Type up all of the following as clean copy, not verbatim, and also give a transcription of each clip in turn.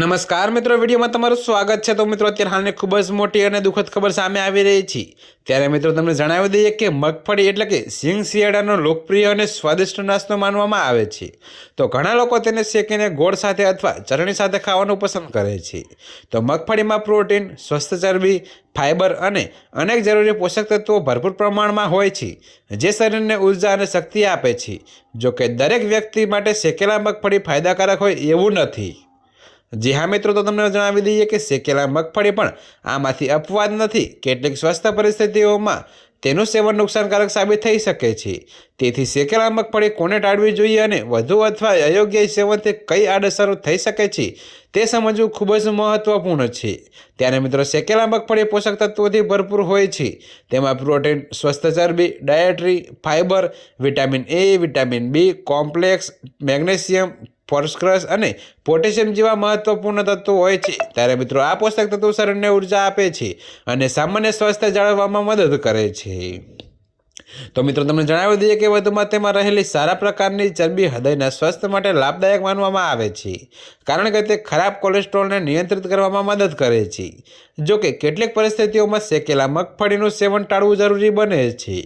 નમસ્કાર મિત્રો, વિડીયોમાં તમારું સ્વાગત છે। તો મિત્રો, અત્યારે હાલની ખૂબ જ મોટી અને દુઃખદ ખબર સામે આવી રહી છે। ત્યારે મિત્રો તમને જણાવી દઈએ કે મગફળી એટલે કે સિંગ શિયાળાનો લોકપ્રિય અને સ્વાદિષ્ટ નાસ્તો માનવામાં આવે છે। તો ઘણા લોકો તેને શેકીને ગોળ સાથે અથવા ચટણી સાથે ખાવાનું પસંદ કરે છે। તો મગફળીમાં પ્રોટીન, સ્વસ્થ ચરબી, ફાઇબર અને અનેક જરૂરી પોષક તત્વો ભરપૂર પ્રમાણમાં હોય છે, જે શરીરને ઉર્જા અને શક્તિ આપે છે। જો કે દરેક વ્યક્તિ માટે શેકેલા મગફળી ફાયદાકારક હોય એવું નથી। જી હા મિત્રો, તો તમને જણાવી દઈએ કે શેકેલા મગફળી પણ આમાંથી અપવાદ નથી। કેટલીક સ્વાસ્થ્ય પરિસ્થિતિઓમાં તેનું સેવન નુકસાનકારક સાબિત થઈ શકે છે। તેથી શેકેલા મગફળી કોને ટાળવી જોઈએ અને વધુ અથવા અયોગ્ય સેવનથી કઈ આડઅસરો થઈ શકે છે તે સમજવું ખૂબ જ મહત્વપૂર્ણ છે। ત્યારે મિત્રો, શેકેલા મગફળી પોષક તત્વોથી ભરપૂર હોય છે। તેમાં પ્રોટીન, સ્વસ્થ ચરબી, dietary fibre, vitamin A, vitamin B complex, magnesium, phosphorus અને પોટેશિયમ જેવા મહત્વપૂર્ણ તત્વો હોય છે। ત્યારે મિત્રો, આ પોષક તત્વો શરીરને ઉર્જા આપે છે અને સામાન્ય સ્વાસ્થ્ય જાળવવામાં મદદ કરે છે। તો મિત્રો, તમને જણાવી દઈએ કે વધુમાં તેમાં રહેલી સારા પ્રકારની ચરબી હૃદયના સ્વાસ્થ્ય માટે લાભદાયક માનવામાં આવે છે, કારણ કે તે ખરાબ કોલેસ્ટ્રોલને નિયંત્રિત કરવામાં મદદ કરે છે। જો કે કેટલીક પરિસ્થિતિઓમાં શેકેલા મગફળીનું સેવન ટાળવું જરૂરી બને છે।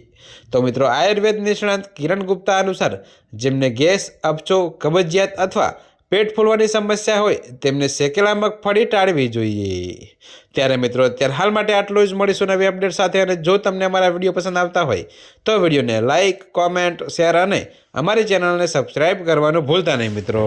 તો મિત્રો, આયુર્વેદ નિષ્ણાત કિરણ ગુપ્તા અનુસાર જેમને ગેસ, અપચો, કબજિયાત અથવા પેટ ફૂલવાની સમસ્યા હોય તેમને શેકેલા મગફળી ટાળવી જોઈએ। ત્યારે મિત્રો, અત્યારે હાલ માટે આટલું જ। મળીશું નવી અપડેટ સાથે। અને જો તમને અમારા વિડીયો પસંદ આવતા હોય તો વિડીયોને લાઇક, કોમેન્ટ, શેર અને અમારી ચેનલને સબસ્ક્રાઈબ કરવાનું ભૂલતા નહીં મિત્રો।